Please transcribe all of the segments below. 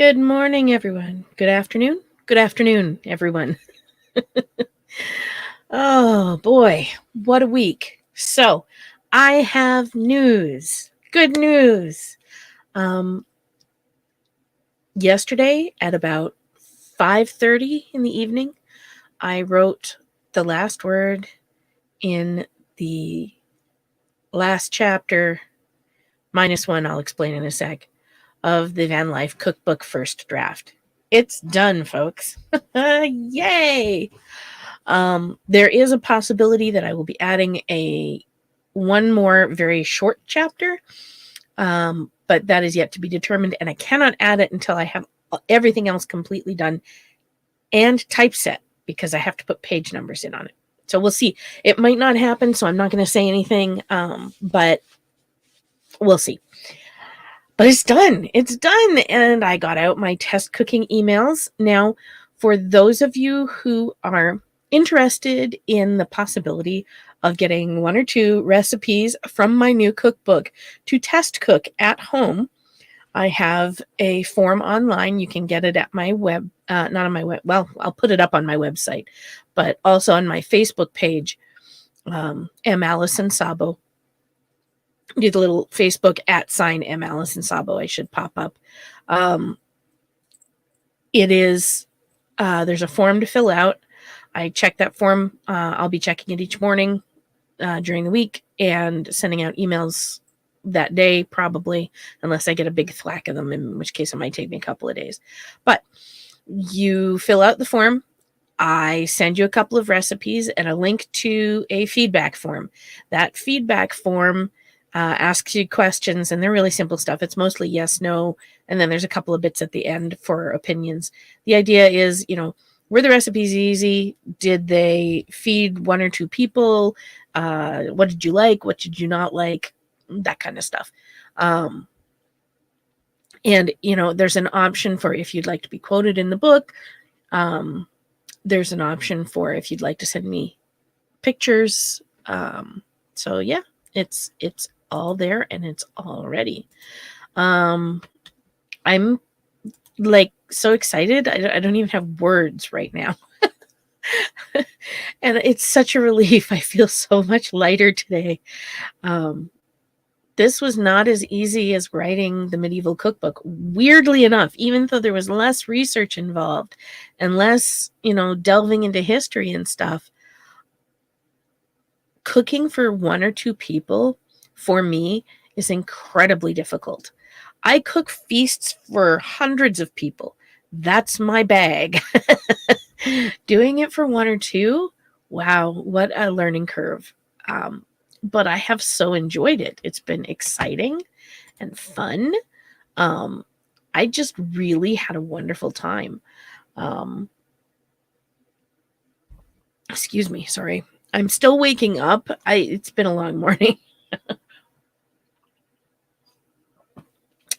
Good morning, everyone. Good afternoon. Good afternoon, everyone. Oh boy, what a week. So, I have news. Good news. Um, Yesterday at about 5:30 in the evening, I wrote the last word in the last chapter, -1, I'll explain in a sec, of the Van Life Cookbook first draft. It's done, folks. Yay! There is a possibility that I will be adding one more very short chapter, but that is yet to be determined, and I cannot add it until I have everything else completely done and typeset, because I have to put page numbers in on it. So we'll see. It might not happen, so I'm not going to say anything, but we'll see. But it's done. It's done. And I got out my test cooking emails. Now, for those of you who are interested in the possibility of getting 1 or 2 recipes from my new cookbook to test cook at home, I have a form online. You can get it at my web, not on my web. Well, I'll put it up on my website, but also on my Facebook page, Allyson Sabo. Do the little Facebook @ Allyson Sabo. I should pop up. It is, there's a form to fill out. I check that form. I'll be checking it each morning during the week and sending out emails that day, probably, unless I get a big thwack of them, in which case it might take me a couple of days. But you fill out the form. I send you a couple of recipes and a link to a feedback form. That feedback form asks you questions, and they're really simple stuff. It's mostly yes, no, and then there's a couple of bits at the end for opinions. The idea is, were the recipes easy? Did they feed 1 or 2 people? What did you like? What did you not like? That kind of stuff. And, there's an option for if you'd like to be quoted in the book. There's an option for if you'd like to send me pictures. So yeah, it's all there and it's all ready. I'm like so excited. I don't even have words right now. And it's such a relief. I feel so much lighter today. This was not as easy as writing the medieval cookbook. Weirdly enough, even though there was less research involved and less, delving into history and stuff, cooking for 1 or 2 people for me is incredibly difficult. I cook feasts for hundreds of people. That's my bag. Doing it for 1 or 2, wow, what a learning curve. But I have so enjoyed it. It's been exciting and fun. I just really had a wonderful time. Excuse me, sorry. I'm still waking up. It's been a long morning.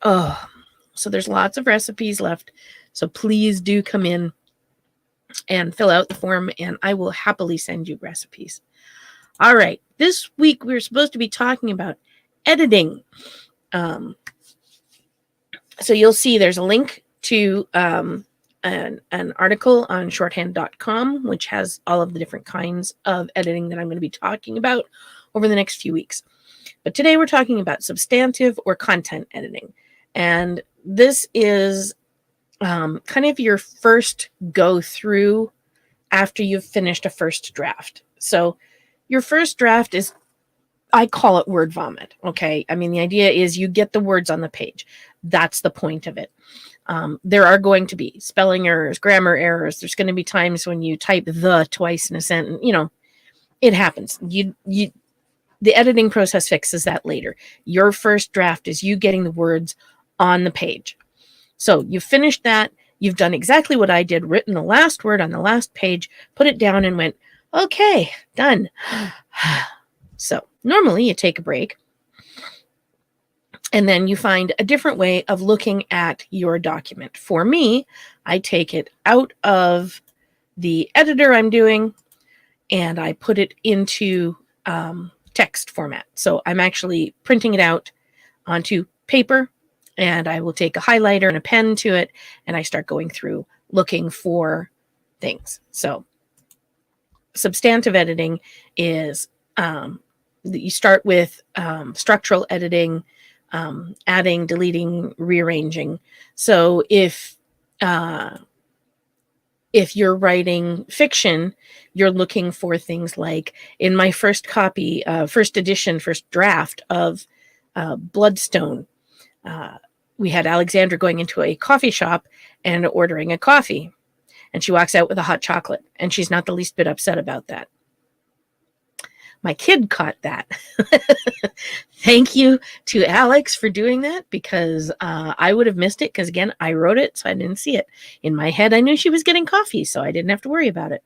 Oh, so there's lots of recipes left. So please do come in and fill out the form, and I will happily send you recipes. All right. This week we're supposed to be talking about editing. So you'll see there's a link to an article on shorthand.com, which has all of the different kinds of editing that I'm going to be talking about over the next few weeks. But today we're talking about substantive or content editing. And this is kind of your first go through after you've finished a first draft. So your first draft is, I call it word vomit. Okay. I mean, the idea is you get the words on the page. That's the point of it. There are going to be spelling errors, grammar errors. There's going to be times when you type the twice in a sentence. It happens. The editing process fixes that later. Your first draft is you getting the words on the page. So you finished that. You've done exactly what I did, written the last word on the last page, put it down and went, okay, done. So normally you take a break and then you find a different way of looking at your document. For me, I take it out of the editor I'm doing and I put it into text format. So I'm actually printing it out onto paper and I will take a highlighter and a pen to it, and I start going through looking for things. So substantive editing is you start with structural editing, adding, deleting, rearranging. So if you're writing fiction, you're looking for things like, in my first copy, first edition, first draft of Bloodstone, we had Alexandra going into a coffee shop and ordering a coffee. And she walks out with a hot chocolate, and she's not the least bit upset about that. My kid caught that. Thank you to Alex for doing that, because I would have missed it, because, again, I wrote it, so I didn't see it. In my head, I knew she was getting coffee, so I didn't have to worry about it.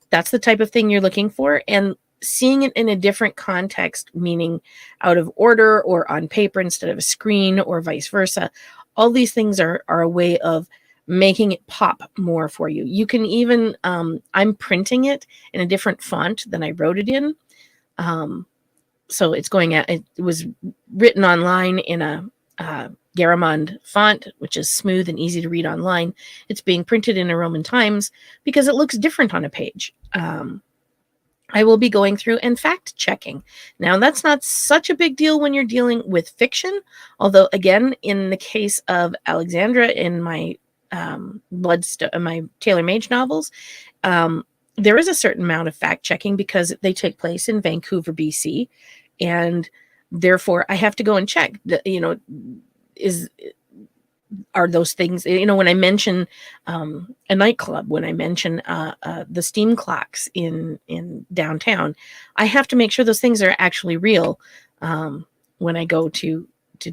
That's the type of thing you're looking for. And seeing it in a different context, meaning out of order or on paper instead of a screen or vice versa, all these things are a way of making it pop more for you. You can even, I'm printing it in a different font than I wrote it in. So it's going at, it was written online in a Garamond font, which is smooth and easy to read online. It's being printed in a Roman Times because it looks different on a page. I will be going through and fact checking. Now, that's not such a big deal when you're dealing with fiction, although, again, in the case of Alexandra in my my Taylor Mage novels, there is a certain amount of fact checking because they take place in Vancouver, BC, and therefore I have to go and check. Are those things, when I mention a nightclub, when I mention the steam clocks in downtown, I have to make sure those things are actually real when I go to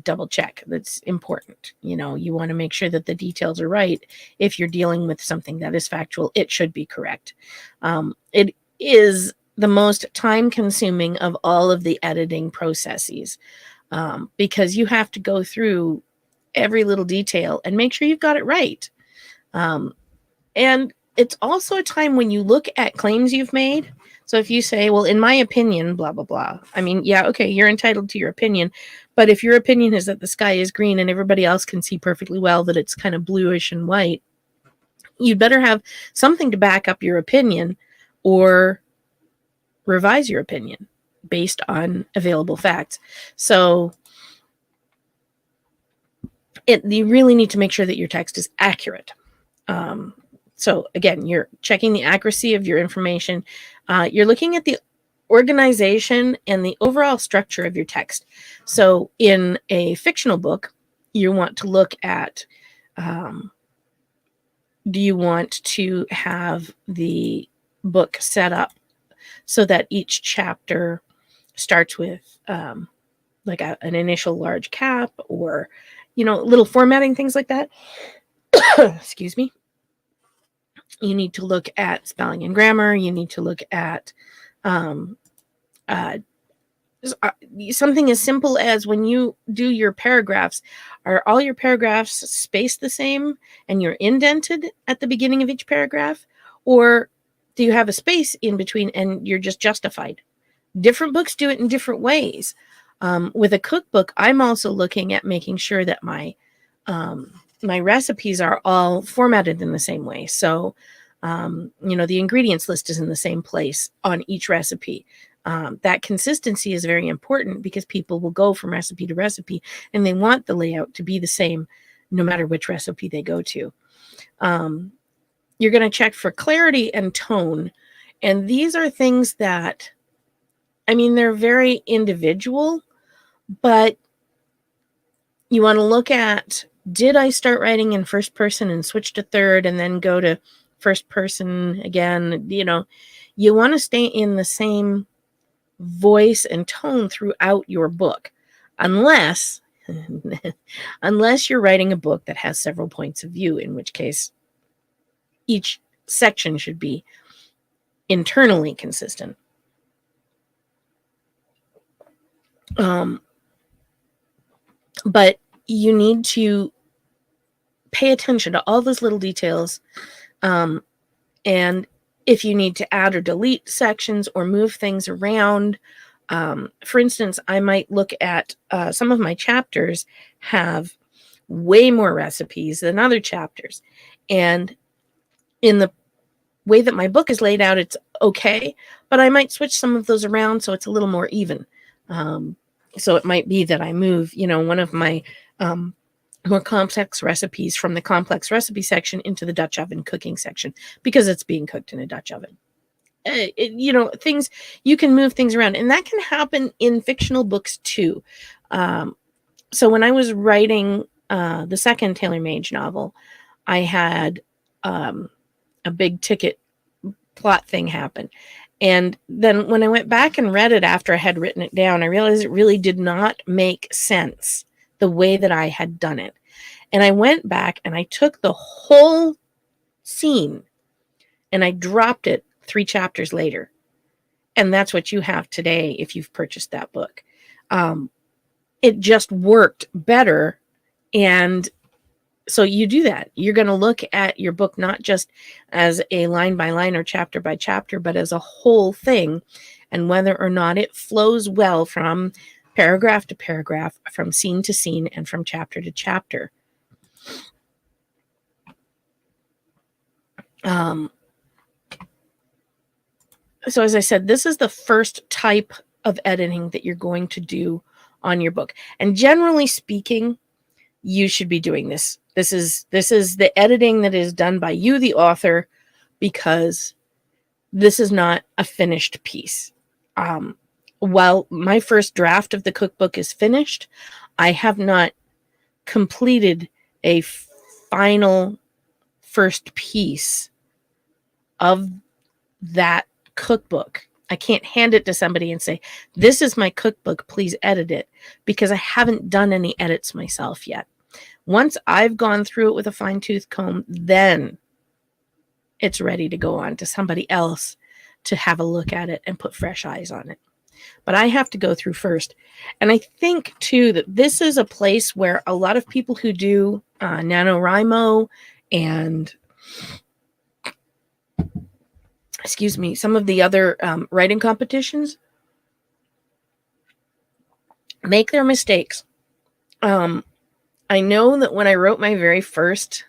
double check. That's important. You want to make sure that the details are right. If you're dealing with something that is factual, it should be correct. It is the most time consuming of all of the editing processes because you have to go through every little detail and make sure you've got it right. And it's also a time when you look at claims you've made. So if you say, well, in my opinion, blah, blah, blah. I mean, yeah, okay, you're entitled to your opinion. But if your opinion is that the sky is green and everybody else can see perfectly well that it's kind of bluish and white, you'd better have something to back up your opinion or revise your opinion based on available facts. So you really need to make sure that your text is accurate. So again, you're checking the accuracy of your information. You're looking at the organization and the overall structure of your text. So in a fictional book, you want to look at, do you want to have the book set up so that each chapter starts with like an initial large cap, or little formatting, things like that. Excuse me. You need to look at spelling and grammar. You need to look at something as simple as, when you do your paragraphs, are all your paragraphs spaced the same and you're indented at the beginning of each paragraph? Or do you have a space in between and you're just justified? Different books do it in different ways. With a cookbook, I'm also looking at making sure that my recipes are all formatted in the same way. So, the ingredients list is in the same place on each recipe. That consistency is very important because people will go from recipe to recipe and they want the layout to be the same no matter which recipe they go to. You're going to check for clarity and tone. And these are things that, they're very individual, but you want to look at, did I start writing in first person and switch to third and then go to first person again? You want to stay in the same voice and tone throughout your book, unless you're writing a book that has several points of view, in which case each section should be internally consistent. But you need to pay attention to all those little details. And if you need to add or delete sections or move things around, For instance, I might look at some of my chapters have way more recipes than other chapters. And in the way that my book is laid out, it's okay, but I might switch some of those around so it's a little more even. So it might be that I move, one of my more complex recipes from the complex recipe section into the Dutch oven cooking section because it's being cooked in a Dutch oven. Things, you can move things around, and that can happen in fictional books too. So when I was writing the second Taylor Mage novel, I had a big ticket plot thing happen. And then when I went back and read it after I had written it down, I realized it really did not make sense the way that I had done it. And I went back and I took the whole scene and I dropped it 3 chapters later. And that's what you have today if you've purchased that book. It just worked better. And so you do that. You're going to look at your book not just as a line by line or chapter by chapter, but as a whole thing, and whether or not it flows well from paragraph to paragraph, from scene to scene, and from chapter to chapter. So as I said, this is the first type of editing that you're going to do on your book. And generally speaking, you should be doing this. This is the editing that is done by you, the author, because this is not a finished piece. While my first draft of the cookbook is finished, I have not completed a final first piece of that cookbook. I can't hand it to somebody and say, this is my cookbook, please edit it, because I haven't done any edits myself yet. Once I've gone through it with a fine-tooth comb, then it's ready to go on to somebody else to have a look at it and put fresh eyes on it. But I have to go through first. And I think, too, that this is a place where a lot of people who do NaNoWriMo and some of the other writing competitions make their mistakes. I know that when I wrote my very first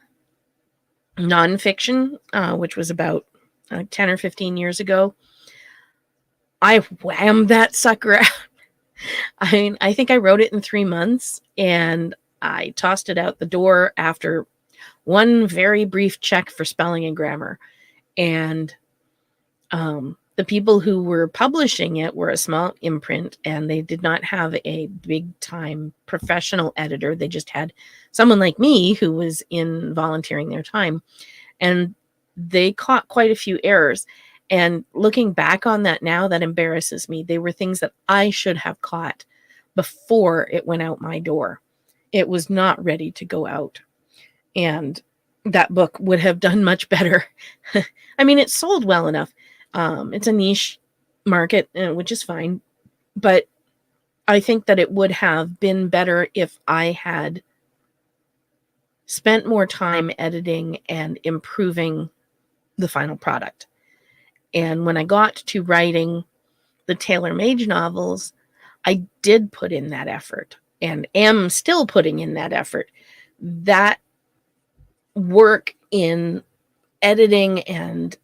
nonfiction, which was about 10 or 15 years ago, I whammed that sucker out. I think I wrote it in 3 months, and I tossed it out the door after one very brief check for spelling and grammar. And the people who were publishing it were a small imprint, and they did not have a big time professional editor. They just had someone like me who was in volunteering their time, and they caught quite a few errors. And looking back on that now, that embarrasses me. They were things that I should have caught before it went out my door. It was not ready to go out. And that book would have done much better. I mean, it sold well enough. It's a niche market, which is fine. But I think that it would have been better if I had spent more time editing and improving the final product. And when I got to writing the Taylor Mage novels, I did put in that effort and am still putting in that effort. That work in editing and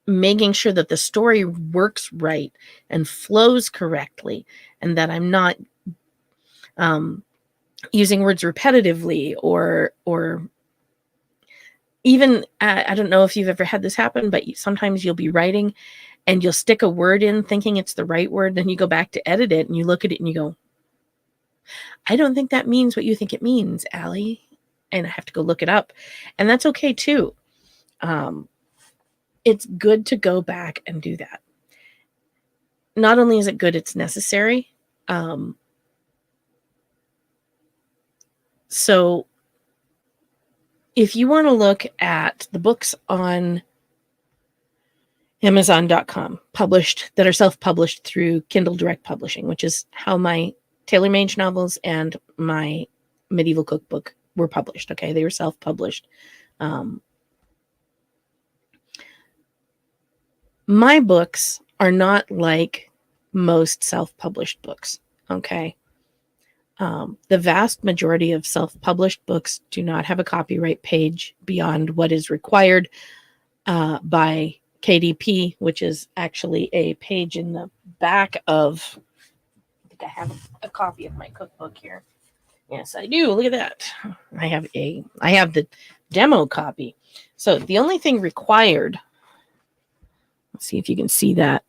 making sure that the story works right and flows correctly, and that I'm not using words repetitively or even, I don't know if you've ever had this happen, but sometimes you'll be writing and you'll stick a word in thinking it's the right word. Then you go back to edit it and you look at it and you go, I don't think that means what you think it means, Allie. And I have to go look it up. And that's okay too. It's good to go back and do that. Not only is it good, it's necessary. So if you want to look at the books on Amazon.com that are self-published through Kindle Direct Publishing, which is how my Taylor Mage novels and my medieval cookbook were published. Okay, they were self-published. My books are not like most self-published books. Okay. The vast majority of self-published books do not have a copyright page beyond what is required by KDP, which is actually a page in the back of, I think I have a copy of my cookbook here. Yes, I do. Look at that. I have the demo copy. So the only thing required, let's see if you can see that.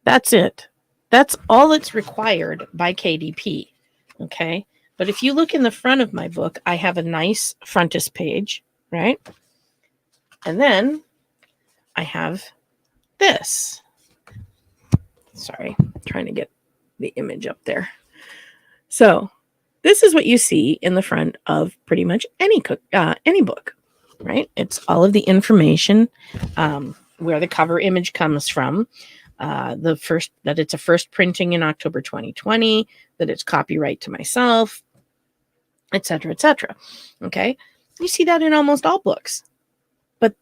That's it. That's all that's required by KDP. Okay. But if you look in the front of my book, I have a nice frontispiece, right? And then I have this. Sorry, I'm trying to get the image up there. So this is what you see in the front of pretty much any book, right? It's all of the information, where the cover image comes from, that it's a first printing in October 2020, that it's copyright to myself, etc., etc. Okay, you see that in almost all books, but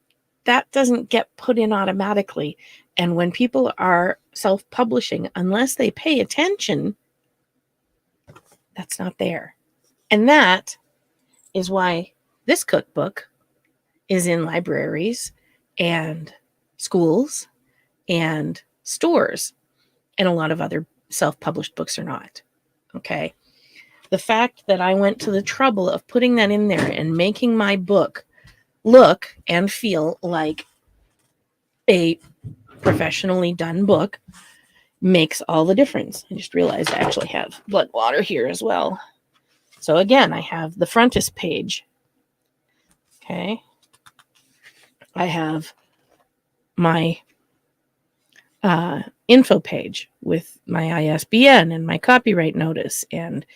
that doesn't get put in automatically. And when people are self-publishing, unless they pay attention, that's not there. And that is why this cookbook is in libraries and schools and stores, and a lot of other self-published books are not. Okay. The fact that I went to the trouble of putting that in there and making my book look and feel like a professionally done book makes all the difference. I just realized I actually have blood water here as well. So again, I have the frontispiece. Okay. I have my info page with my ISBN and my copyright notice and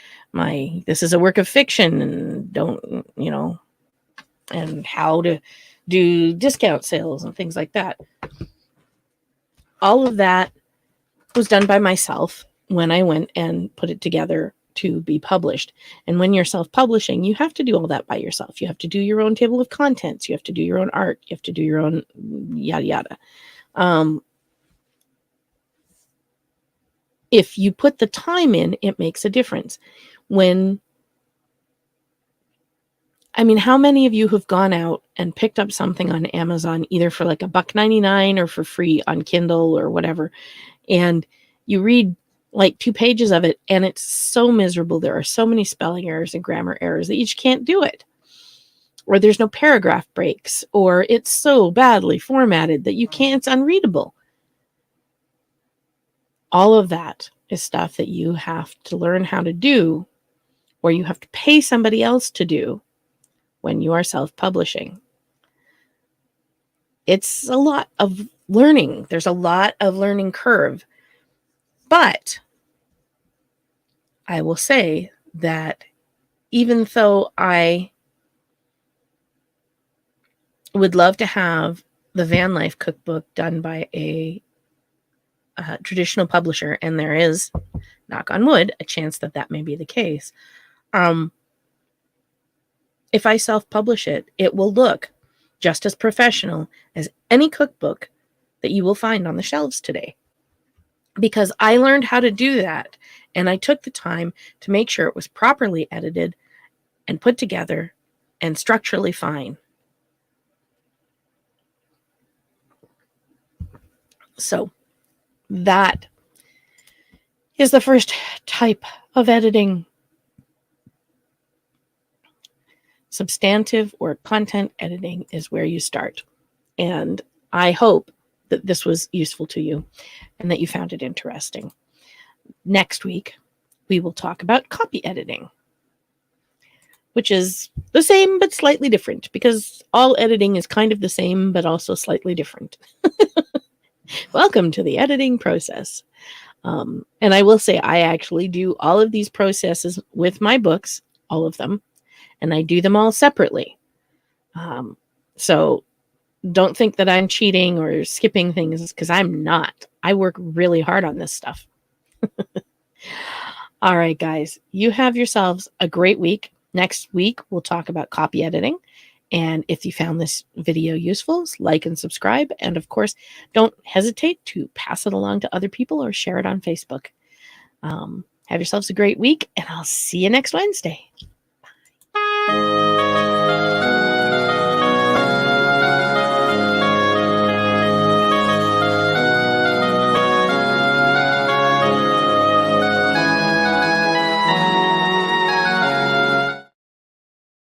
this is a work of fiction and and how to do discount sales and things like that. All of that was done by myself when I went and put it together to be published. And when you're self-publishing, you have to do all that by yourself. You have to do your own table of contents. You have to do your own art. You have to do your own yada yada. If you put the time in, it makes a difference. How many of you have gone out and picked up something on Amazon, either for like $1.99 or for free on Kindle or whatever, and you read like 2 pages of it and it's so miserable. There are so many spelling errors and grammar errors that you just can't do it. Or there's no paragraph breaks, or it's so badly formatted that it's unreadable. All of that is stuff that you have to learn how to do, or you have to pay somebody else to do when you are self-publishing. It's a lot of learning. There's a lot of learning curve. But I will say that even though I would love to have the Van Life cookbook done by a traditional publisher, and there is, knock on wood, a chance that may be the case. If I self-publish it, it will look just as professional as any cookbook that you will find on the shelves today. Because I learned how to do that, and I took the time to make sure it was properly edited and put together and structurally fine. So that is the first type of editing. Substantive or content editing is where you start. And I hope that this was useful to you and that you found it interesting. Next week, we will talk about copy editing, which is the same but slightly different, because all editing is kind of the same but also slightly different. Welcome to the editing process. And I will say I actually do all of these processes with my books, all of them, and I do them all separately. So don't think that I'm cheating or skipping things, because I'm not. I work really hard on this stuff. All right, guys, you have yourselves a great week. Next week, we'll talk about copy editing. And if you found this video useful, like and subscribe. And of course, don't hesitate to pass it along to other people or share it on Facebook. Have yourselves a great week, and I'll see you next Wednesday. Bye.